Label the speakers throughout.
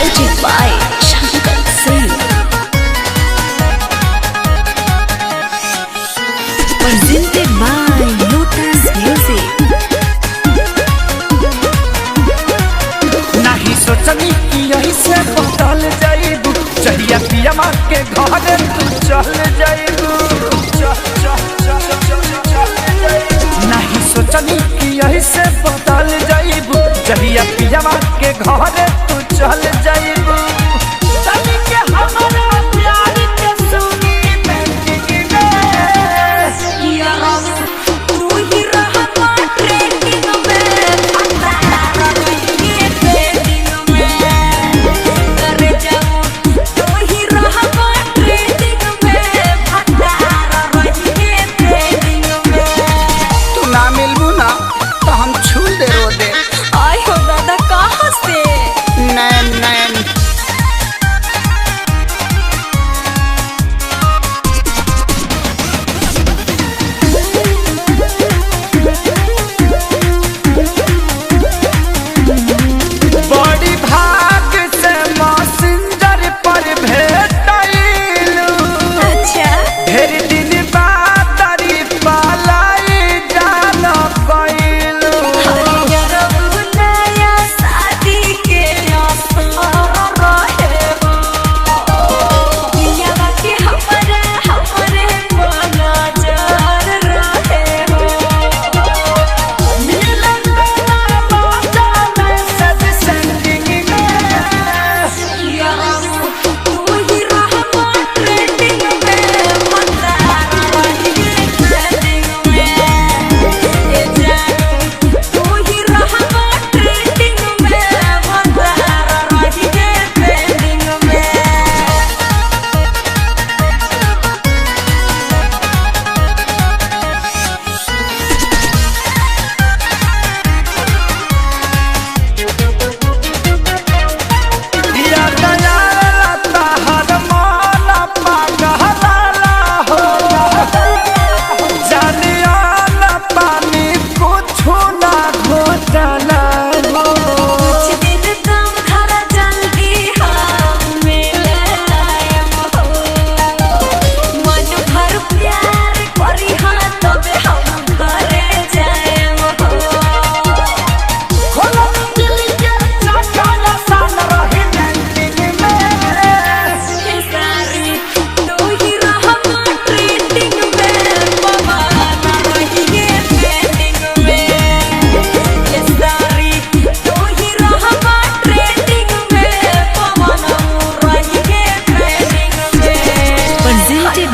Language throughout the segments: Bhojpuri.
Speaker 1: Music by Shankar Singh. Presented by Lotus Music.
Speaker 2: नहीं सोचनी कि यही से बदल जाइबू, चढ़िया पिया मार के घरे तू चल जाइबू। नहीं सोचनी कि यही से बदल जाइबू, चढ़िया पिया मार के घरे तू चल जाइबू। चली के हमारा प्यार के सुनी बैठिंग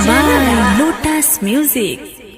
Speaker 1: By Lotus Music.